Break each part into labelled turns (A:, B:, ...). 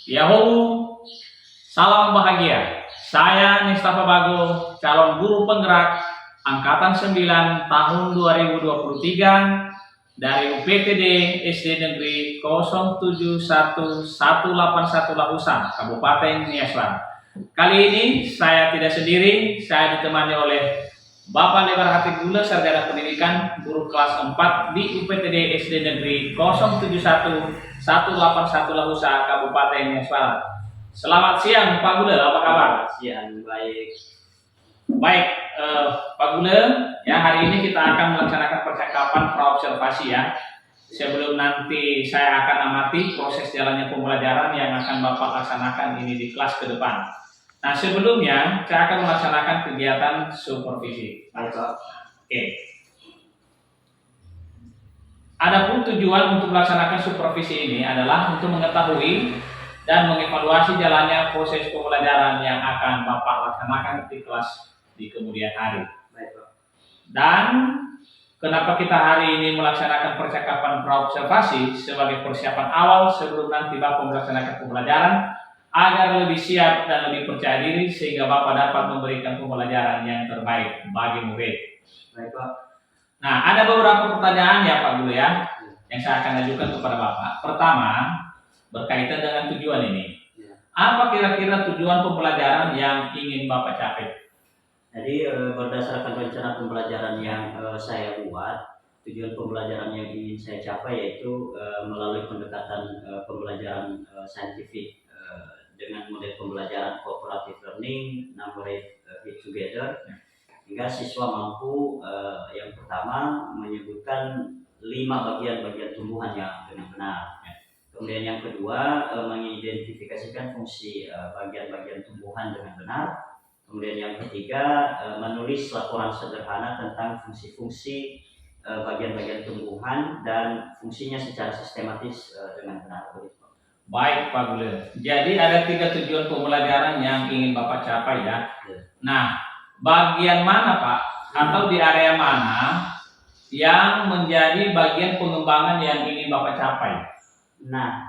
A: Yahoo, salam bahagia. Saya Nistafa Bago, calon guru penggerak Angkatan 9 tahun 2023 dari UPTD SD Negeri 071181 Lahusan, Kabupaten Niasban. Kali ini saya tidak sendiri, saya ditemani oleh Bapak Lebar Hati Gula, Sarjana Pendidikan, guru kelas 4 di UPTD SD Negeri 071181 Lahusan, Kabupaten Niasban. Selamat siang Pak Gula, apa kabar?
B: Siang, baik.
A: Baik, Pak Gula, ya hari ini kita akan melaksanakan percakapan praobservasi ya. Sebelum nanti saya akan amati proses jalannya pembelajaran yang akan Bapak laksanakan ini di kelas ke depan. Nah, sebelumnya saya akan melaksanakan kegiatan supervisi. Oke. Adapun tujuan untuk melaksanakan supervisi ini adalah untuk mengetahui dan mengevaluasi jalannya proses pembelajaran yang akan Bapak laksanakan di kelas di kemudian hari. Dan kenapa kita hari ini melaksanakan percakapan praobservasi sebagai persiapan awal sebelum nanti Bapak melaksanakan pembelajaran agar lebih siap dan lebih percaya diri sehingga Bapak dapat memberikan pembelajaran yang terbaik bagi murid.
B: Baik, Pak.
A: Nah, ada beberapa pertanyaan ya Pak Guru ya yang saya akan ajukan kepada Bapak. Pertama, berkaitan dengan tujuan ini. Apa kira-kira tujuan pembelajaran yang ingin Bapak capai?
B: Jadi berdasarkan rencana pembelajaran yang saya buat, tujuan pembelajaran yang ingin saya capai yaitu melalui pendekatan pembelajaran saintifik dengan model pembelajaran cooperative learning, number hit together, hingga siswa mampu yang pertama menyebutkan 5 bagian-bagian tumbuhan yang dengan benar. Kemudian yang kedua mengidentifikasikan fungsi bagian-bagian tumbuhan dengan benar. Kemudian yang ketiga menulis laporan sederhana tentang fungsi-fungsi bagian-bagian tumbuhan dan fungsinya secara sistematis dengan benar.
A: Baik Pak Gula. Jadi ada 3 tujuan pembelajaran yang ingin Bapak capai ya. Nah, bagian mana Pak atau di area mana yang menjadi bagian pengembangan yang ingin Bapak capai?
B: Nah,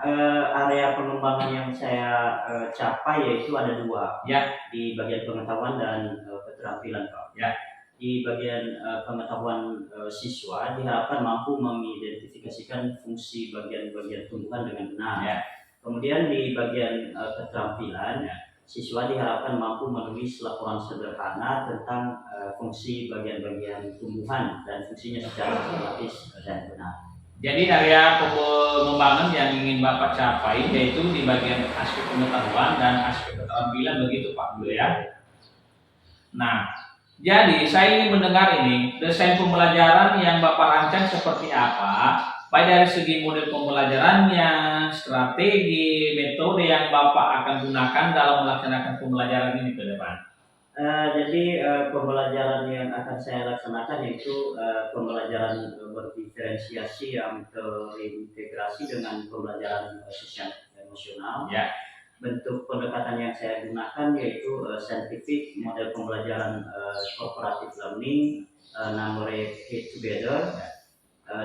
B: area pengembangan yang saya capai yaitu ada 2
A: ya,
B: di bagian pengetahuan dan keterampilan Pak.
A: Ya.
B: Di bagian pengetahuan siswa diharapkan mampu mengidentifikasikan fungsi bagian-bagian tumbuhan dengan benar.
A: Ya.
B: Kemudian di bagian keterampilan, siswa diharapkan mampu menulis laporan sederhana tentang fungsi bagian-bagian tumbuhan dan fungsinya secara sistematis dan benar.
A: Jadi area pengembangan yang ingin Bapak capai yaitu di bagian aspek pengetahuan dan aspek keterampilan, begitu Pak Gula ya. Nah, jadi saya ingin mendengar ini desain pembelajaran yang Bapak rancang seperti apa, baik dari segi model pembelajarannya, strategi, metode yang Bapak akan gunakan dalam melaksanakan pembelajaran ini ke depan.
B: Jadi pembelajaran yang akan saya laksanakan yaitu pembelajaran berdiferensiasi yang terintegrasi dengan pembelajaran sosial emosional.
A: Ya.
B: Bentuk pendekatan yang saya gunakan yaitu scientific, model pembelajaran cooperative learning, number hit together,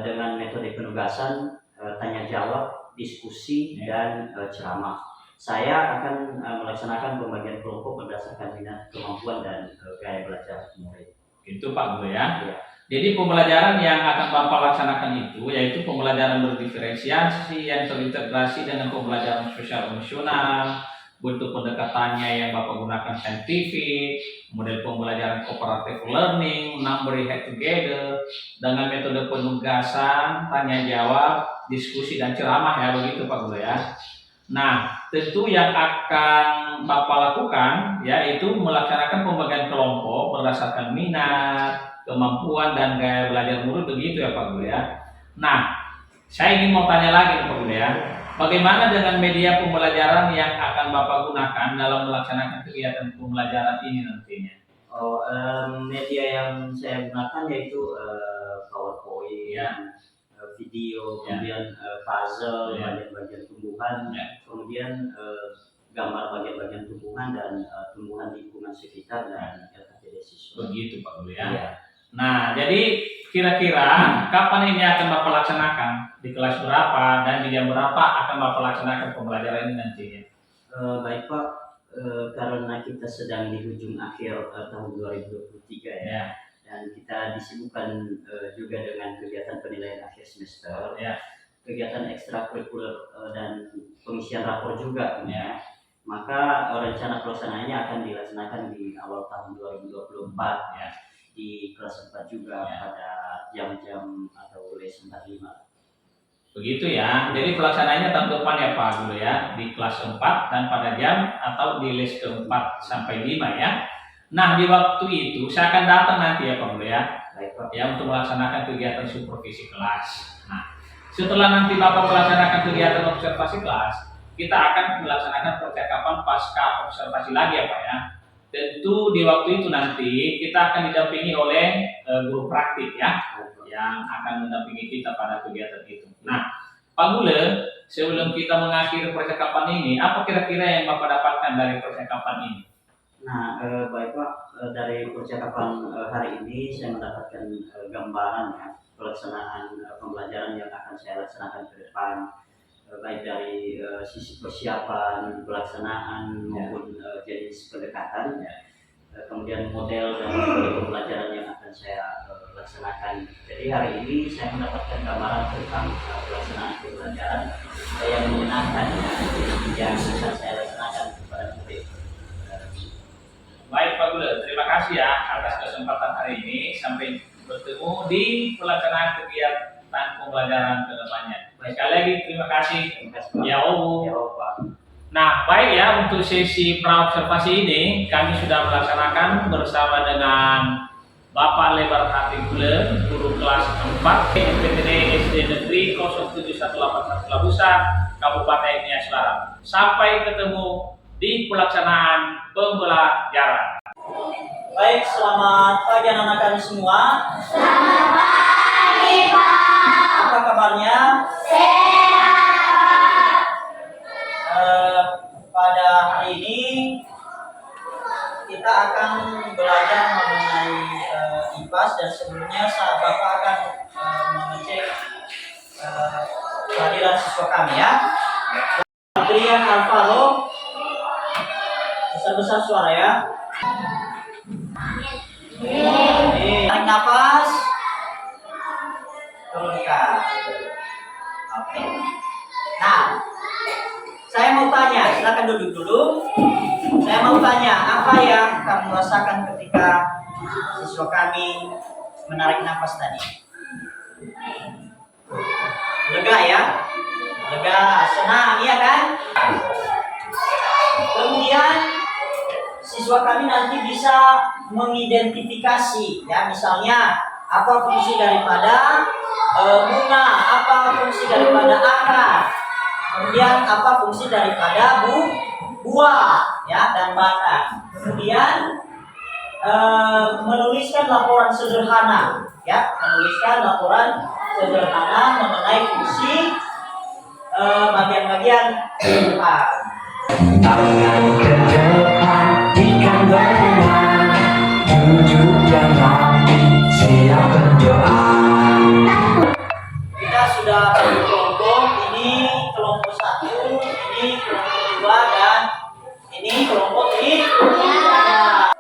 B: dengan metode penugasan, tanya jawab, diskusi, dan ceramah. Saya akan melaksanakan pembagian kelompok berdasarkan minat, kemampuan, dan gaya belajar murid.
A: Itu Pak Gula ya. Jadi pembelajaran yang akan Bapak laksanakan itu yaitu pembelajaran berdiferensiasi yang terintegrasi dengan pembelajaran sosial emosional, bentuk pendekatannya yang Bapak gunakan saintifik, model pembelajaran cooperative learning, number hit together, dengan metode penugasan, tanya jawab, diskusi, dan ceramah ya, begitu Pak Gula ya. Nah, tentu yang akan Bapak lakukan yaitu melaksanakan pembagian kelompok berdasarkan minat, kemampuan, dan gaya belajar murid, begitu ya Pak Gula ya. Nah, saya ingin mau tanya lagi Pak Gula ya, bagaimana dengan media pembelajaran yang akan Bapak gunakan dalam melaksanakan kegiatan pembelajaran ini nantinya?
B: Media yang saya gunakan yaitu PowerPoint,
A: ya,
B: video, kemudian puzzle, bagian-bagian tumbuhan, kemudian gambar bagian-bagian tumbuhan dan tumbuhan lingkungan sekitar dan LKPD siswa.
A: Begitu Pak Gula ya. Nah, jadi kira-kira kapan ini akan Bapak laksanakan? di kelas berapa, dan di jam berapa akan Bapak laksanakan pembelajaran ini nantinya?
B: Baik Pak, karena kita sedang di ujung akhir tahun 2023 ya, dan kita disibukkan juga dengan kegiatan penilaian akhir semester,
A: Ya.
B: kegiatan ekstrakurikuler dan pengisian rapor juga, ya. Maka rencana pelaksanaannya akan dilaksanakan di awal tahun 2024 ya, di kelas 4 juga pada jam-jam atau les 45.
A: Begitu ya. Jadi pelaksanaannya tahun depan ya Pak dulu ya, di kelas 4 dan pada jam atau di les ke-4 sampai 5 ya. Nah, di waktu itu saya akan datang nanti ya Pak dulu ya.
B: Baik Pak.
A: Ya, untuk melaksanakan kegiatan supervisi kelas. Nah, setelah nanti Bapak melaksanakan kegiatan observasi kelas, kita akan melaksanakan percakapan pasca observasi lagi ya Pak ya. Tentu di waktu itu nanti kita akan didampingi oleh guru praktik ya, yang akan mendampingi kita pada kegiatan itu. Nah, Pak Gule, sebelum kita mengakhiri percakapan ini, apa kira-kira yang Bapak dapatkan dari percakapan ini?
B: Nah, baik Pak, dari percakapan hari ini saya mendapatkan gambaran ya, pelaksanaan pembelajaran yang akan saya laksanakan ke depan, baik dari sisi persiapan, pelaksanaan maupun jenis pendekatan ya. Kemudian model dan metode pembelajaran yang akan saya laksanakan. Jadi hari ini saya mendapatkan gambaran tentang pelaksanaan pembelajaran yang menyenangkan yang bisa saya laksanakan kepada murid.
A: Baik Pak Gule, terima kasih ya atas kesempatan hari ini. Sampai bertemu di pelaksanaan kegiatan pembelajaran ke depannya. Sekali lagi terima kasih. Ya Allah.
B: Pak.
A: Nah, baik ya, untuk sesi praobservasi ini kami sudah melaksanakan bersama dengan Bapak Lebar Hati Gule, guru kelas 4 SPTD SD Negeri 07181 Labusa, Kabupaten Nias Barat. Sampai ketemu di pelaksanaan pembelajaran.
B: Baik, selamat pagi anak-anak semua.
C: Selamat pagi, Pak.
B: Apa kabarnya?
C: Sehat.
B: Pada hari ini kita akan belajar mengenai IPAS, dan sebelumnya Bapak akan mengecek kehadiran siswa kami ya. Adrian Alvaro, besar-besar suara ya. Tarik nafas, turunkan. Oke. Nah, saya mau tanya, silakan duduk dulu. Saya mau tanya, apa yang kamu rasakan ketika siswa kami menarik nafas tadi? Lega ya? Lega, senang, iya kan? Kemudian siswa kami nanti bisa mengidentifikasi ya, misalnya apa fungsi daripada bunga, apa fungsi daripada akar, kemudian apa fungsi daripada buah ya, dan batang. Kemudian menuliskan laporan sederhana ya, menuliskan laporan sederhana mengenai fungsi bagian-bagian depan.
D: Tangan ke depan, ikan berenang, duduk dan rapi, siap berdoa.
B: Kita sudah berkelompok, ini kelompok 1, ini kelompok 2, dan ini kelompok 3.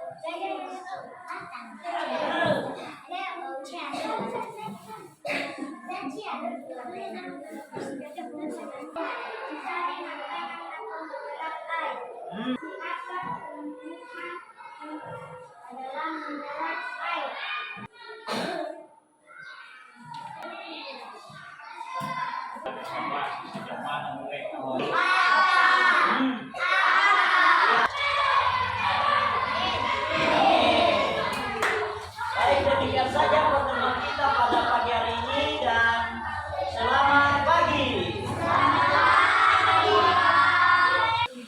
B: Baik, demikian saja pertemuan kita pada pagi hari ini, dan selamat pagi.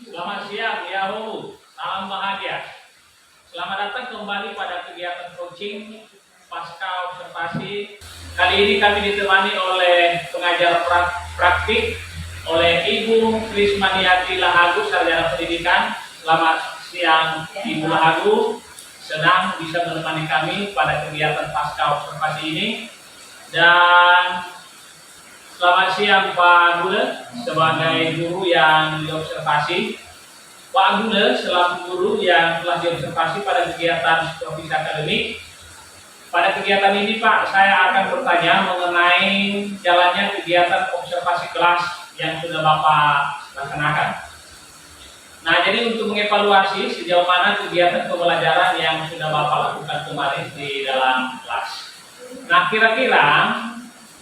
A: Selamat siang, Yahoo. Salam bahagia. Selamat datang kembali pada kegiatan coaching pasca observasi. Kali ini kami ditemani oleh pengajar praktik oleh Ibu Krismaniati Lahagu, Sarjana Pendidikan. Selamat siang Ibu Lahagu. Senang bisa menemani kami pada kegiatan pasca observasi ini. Dan Selamat siang Pak Gule, sebagai guru yang diobservasi. Pak Gule selaku guru yang telah diobservasi pada kegiatan psikofisik akademik. Pada kegiatan ini Pak, saya akan bertanya mengenai jalannya kegiatan observasi kelas yang sudah Bapak laksanakan. Nah, jadi untuk mengevaluasi sejauh mana kegiatan pembelajaran yang sudah Bapak lakukan kemarin di dalam kelas. Nah, kira-kira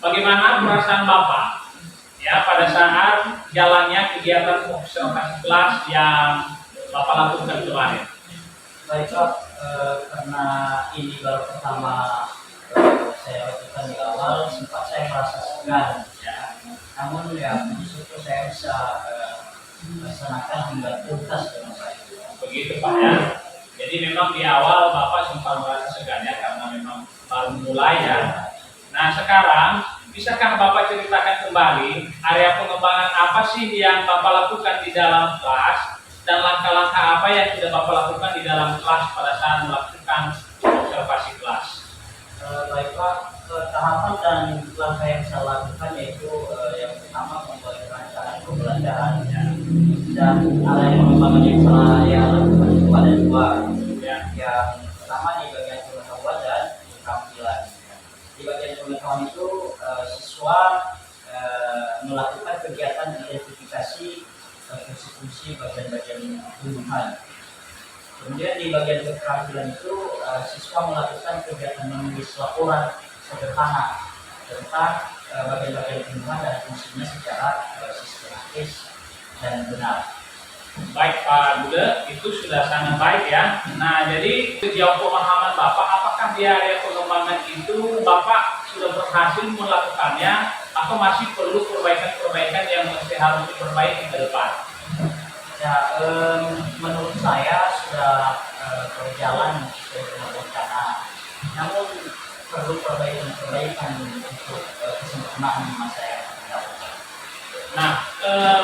A: bagaimana perasaan Bapak ya pada saat jalannya kegiatan observasi kelas yang Bapak lakukan kemarin?
B: Baik Pak, karena ini baru pertama saya lakukan di awal, sempat saya merasa segan ya. Namun ya puji syukur saya bisa melaksanakan hingga tuntas dengan baik.
A: Begitu Pak ya. Jadi memang di awal Bapak sempat merasa segan ya karena memang baru mulai ya. Nah sekarang bisakah Bapak ceritakan kembali area pengembangan apa sih yang Bapak lakukan di dalam kelas dan langkah-langkah apa yang sudah Bapak lakukan di dalam kelas pada saat melakukan observasi kelas?
B: Baik Pak, tahapan dan langkah yang saya lakukan yaitu yang pertama membuat perencanaan pembelajaran ya. Dan area pengembangan yang saya lakukan itu ada dua ya. Yang pertama di bagian pengetahuan dan keterampilan ya. Di bagian pengetahuan itu siswa melakukan kegiatan identifikasi fungsi-fungsi bagian-bagian tumbuhan. Kemudian di bagian keterampilan itu siswa melakukan kegiatan menulis laporan sederhana tentang bagian-bagian tumbuhan dan fungsinya secara sistematis dan benar.
A: Baik Pak Bude, itu sudah sangat baik ya. Nah jadi sejauh pemahaman Bapak, apakah di area pengembangan itu Bapak sudah berhasil melakukannya atau masih perlu perbaikan-perbaikan yang masih harus diperbaiki ke depan?
B: Ya, menurut saya sudah berjalan sesuai dengan rencana. Namun perlu perbaikan untuk kesempurnaan di masa yang akan datang.
A: Nah,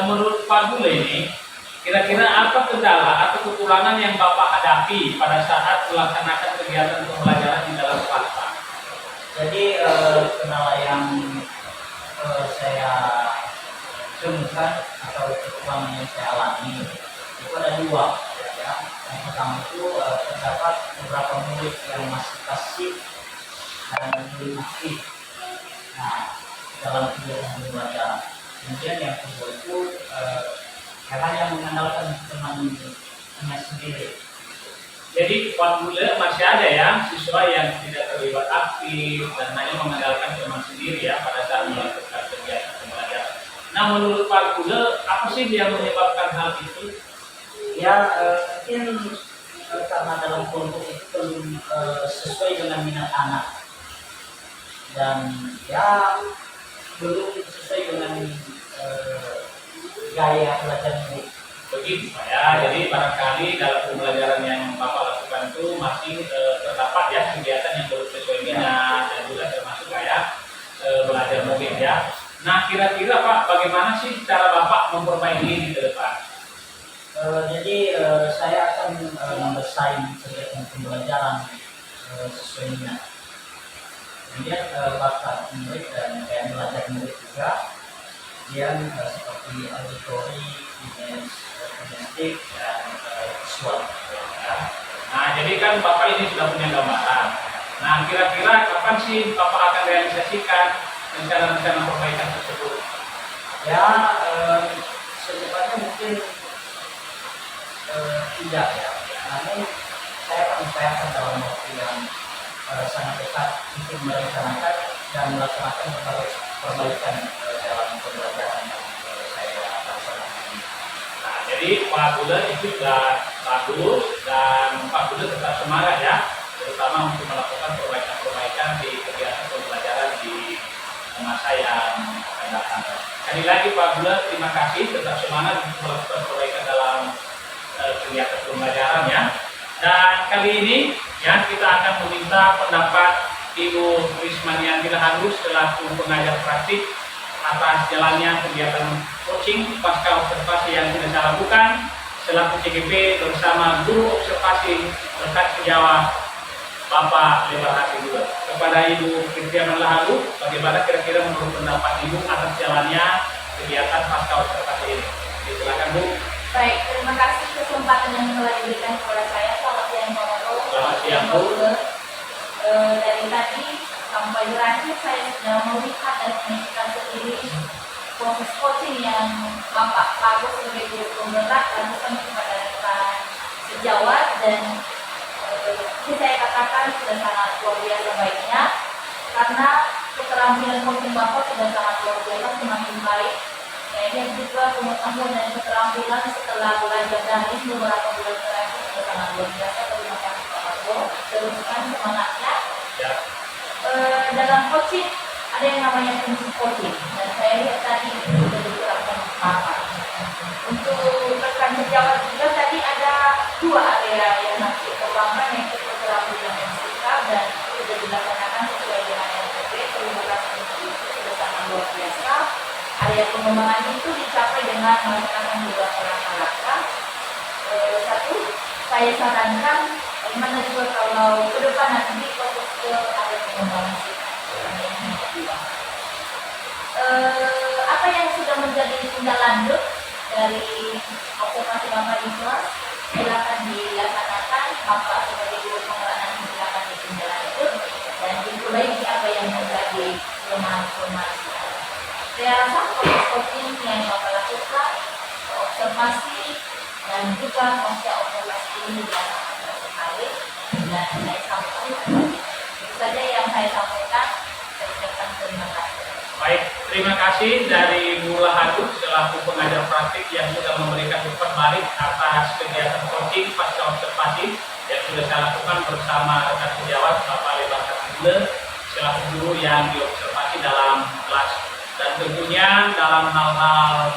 A: menurut Pak Bule ini, kira-kira apa kendala atau kekurangan yang Bapak hadapi pada saat melaksanakan kegiatan pembelajaran di dalam kelas Pak?
B: Jadi kendala yang saya temukan atau kekurangan yang saya alami itu ada dua ya. Yang pertama itu terdapat beberapa murid yang masih pasif dan belum aktif dalam kegiatan pembelajaran. Kemudian yang kedua itu karena yang mengandalkan teman-temannya sendiri.
A: Jadi Pak Bule masih ada ya siswa yang tidak terlibat aktif dan hanya mengandalkan teman sendiri ya pada saat melakukan kegiatan pembelajaran. Nah menurut Pak Bule apa sih yang menyebabkan hal itu?
B: Ya mungkin karena dalam kelompok itu belum sesuai dengan minat anak dan ya belum sesuai dengan gaya belajar murid.
A: Begitu Pak ya, jadi barangkali dalam pembelajaran yang Bapak lakukan itu masih terdapat ya kegiatan yang belum sesuai minat dan juga termasuk kayak belajar murid ya. Nah kira-kira Pak bagaimana sih cara Bapak memperbaiki ini ke depan?
B: Jadi saya akan mendesain kegiatan pembelajaran sesuai minat. Kemudian bakat murid dan gaya belajar murid juga yang seperti auditori, image, kinestik, dan visual.
A: Nah jadi kan Bapak ini sudah punya gambaran. Nah kira-kira kapan sih Bapak akan realisasikan rencana-rencana perbaikan tersebut?
B: Ya secepatnya mungkin tidak ya. Namun saya akan upayakan dalam waktu yang sangat dekat untuk merencanakan dan melaksanakan berbagai perbaikan dalam pembelajaran yang saya laksanakan.
A: Nah jadi Pak Bule itu sudah bagus dan Pak Bule tetap semangat ya, terutama untuk melakukan perbaikan-perbaikan di kegiatan pembelajaran di masa yang akan datang. Sekali lagi Pak Bule terima kasih, tetap semangat untuk melakukan perbaikan dalam kegiatan pembelajaran ya. Dan kali ini ya kita akan meminta pendapat Ibu Rismanianti Handus selaku pengajar praktik atas jalannya kegiatan coaching pasca observasi yang sudah saya lakukan selaku CGP bersama guru observasi berkat sejawat Bapak Lebar Hati juga. Kepada Ibu Kristiana Lahalu, bagaimana kira-kira menurut pendapat Ibu atas jalannya kegiatan pasca observasi ini? Silakan Bu.
C: Baik, terima kasih kesempatan yang telah diberikan kepada saya. Selamat siang Pak Maro.
A: Selamat siang, Bu.
C: Dari tadi sampai terakhir saya sudah melihat dan menyaksikan sendiri proses coaching yang Bapak Agus sebagai guru penggerak lakukan kepada rekan sejawat, dan ini saya katakan sudah sangat luar biasa baiknya, karena keterampilan coaching Bapak sudah sangat luar biasa, semakin baik. Dan juga pengetahuan dan keterampilan setelah belajar daring beberapa bulan terakhir sudah sangat luar biasa. Terima kasih Pak Margo, teruskan semangatnya.
A: Ya.
C: Dalam coaching ada yang namanya prinsip coaching, dan saya lihat tadi itu sudah diterapkan bersama. Untuk rekan sejawat juga tadi ada dua area yang nanti kembangkan, yaitu keterampilan dan sikap, dan sudah dilaksanakan sesuai dengan NTP. Terima kasih untuk itu, sudah sangat luar biasa. Area pengembangan itu dicapai dengan melaksanakan beberapa langkah-langkah. Satu, saya sarankan bagaimana juga kalau ke depan nanti fokus ke area pengembangan sikap. Yang kedua, apa yang sudah menjadi tindak lanjut dari observasi Bapak di kelas, silakan dilaksanakan. Bapak sebagai guru penggerak nanti silakan ditindak lanjut dan diperbaiki apa yang menjadi kelemahan-kelemahan. Saya rasa proses coaching yang Bapak lakukan, observasi dan juga pasca observasi ini adalah sekali, dan saya sampaikan itu saja yang saya sampaikan. Saya ucapkan terima kasih.
A: Baik, terima kasih dari Bu Lahalu selaku pengajar praktik yang sudah memberikan umpan balik atas kegiatan coaching pasca observasi yang sudah saya lakukan bersama rekan sejawat Bapak Lebar Hati juga selaku guru yang diobservasi dalam kelas. Dan tentunya dalam hal-hal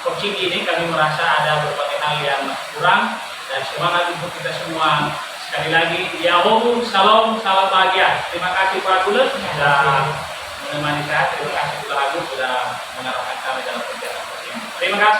A: coaching ini kami merasa ada berbagai hal yang kurang, dan semangat untuk kita semua. Sekali lagi, Yahoo, salam bahagia. Terima kasih Pak Gula sudah menemani saya. Terima kasih Pak Agus sudah mengarahkan kami dalam kegiatan coaching. Terima kasih.